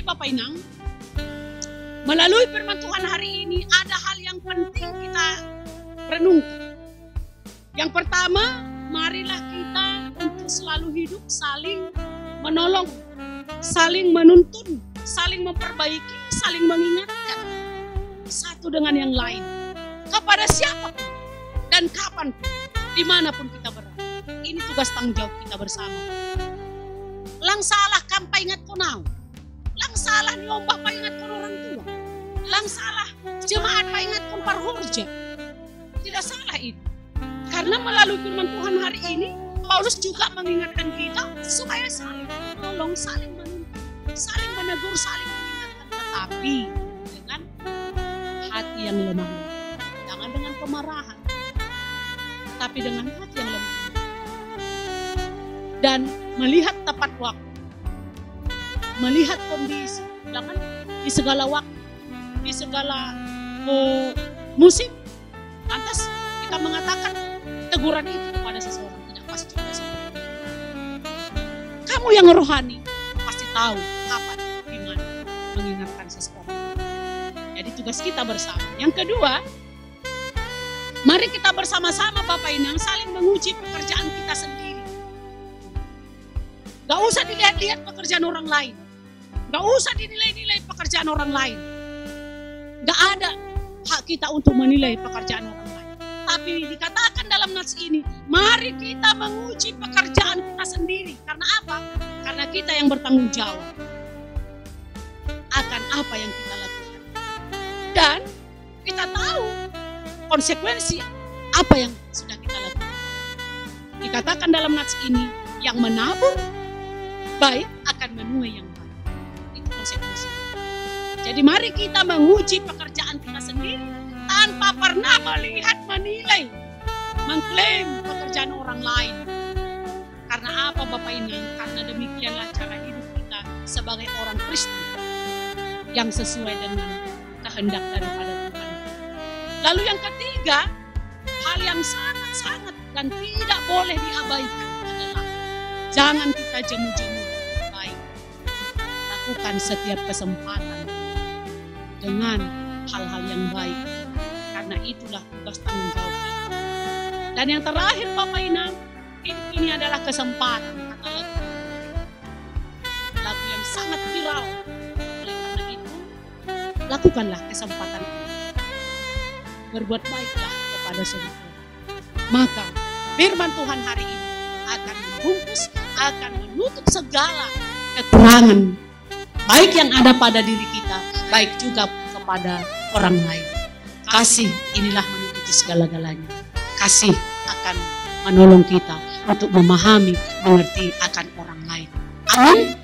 Jadi Bapak Inang, melalui firman Tuhan hari ini ada hal yang penting kita renungkan. Yang pertama, marilah kita untuk selalu hidup saling menolong, saling menuntun, saling memperbaiki, saling mengingatkan satu dengan yang lain kepada siapapun dan kapanpun, dimanapun kita berada. Ini tugas tanggung jawab kita bersama. Lang salah kampa ingat ko now, lang salah niyo pa ingat ko orang tua, lang salah jemaat pa ingat ko parhorja. Tidak salah itu, karena melalui firman Tuhan hari ini Paulus juga mengingatkan kita supaya saling menolong, saling menuntun, saling menegur, saling mengingatkan, tetapi dengan hati yang lemah lembut, jangan dengan kemarahan, tapi dengan hati yang lemah lembut dan melihat tepat waktu, melihat kondisi, jangan di segala waktu, di segala musim, lantas kita mengatakan teguran itu kepada seseorang tidak pas juga seperti itu. Kamu yang rohani pasti tahu kapan, di mana mengingatkan seseorang. Jadi tugas kita bersama. Yang kedua, mari kita bersama-sama Bapak Inang saling menguji pekerjaan kita sendiri. Gak usah dilihat-lihat pekerjaan orang lain. Gak usah dinilai-nilai pekerjaan orang lain. Gak ada hak kita untuk menilai pekerjaan orang lain. Tapi dikatakan dalam nas ini, mari kita menguji pekerjaan kita sendiri. Karena apa? Karena kita yang bertanggung jawab akan apa yang kita lakukan. Dan kita tahu konsekuensi apa yang sudah kita lakukan. Dikatakan dalam nas ini, yang menabur baik akan menuai yang baik. Itu konsekuensi. Jadi mari kita menguji pekerjaan kita sendiri tanpa pernah melihat, menilai, mengklaim pekerjaan orang lain. Karena apa Bapak ini? Karena demikianlah cara hidup kita sebagai orang Kristen yang sesuai dengan kehendak daripada Tuhan. Lalu yang ketiga, hal yang sangat-sangat dan tidak boleh diabaikan adalah jangan kita jemu-jemu baik. Lakukan setiap kesempatan dengan hal-hal yang baik. Karena itulah tugas tanggung jawab kita. Dan yang terakhir Bapak Inang, ini adalah kesempatan. Kata lagu yang sangat viral. Oleh karena itu, lakukanlah kesempatan ini. Berbuat baiklah kepada semua. Maka firman Tuhan hari ini akan membungkus, akan menutup segala kekurangan baik yang ada pada diri kita, baik juga kepada orang lain. Kasih inilah menutupi segala-galanya. Kasih akan menolong kita untuk memahami, mengerti akan orang lain. Amin.